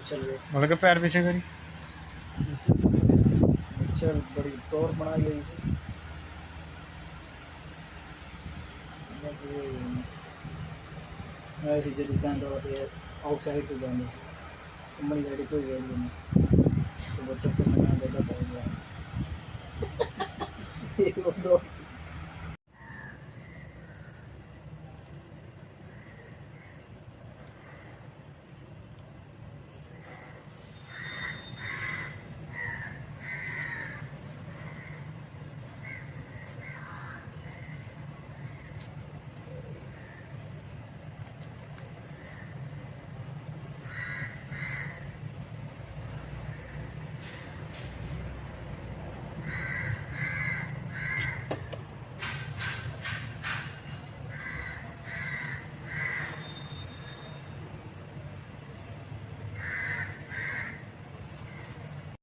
चल गए। मतलब कि पैर पीछे करी। चल बड़ी टोर बनाई गई थी। ऐसी जब कहता पे आउटसाइड पे जाने मनी गाड़ी कोई गाड़ी नहीं तो बच्चों को समझा देता था।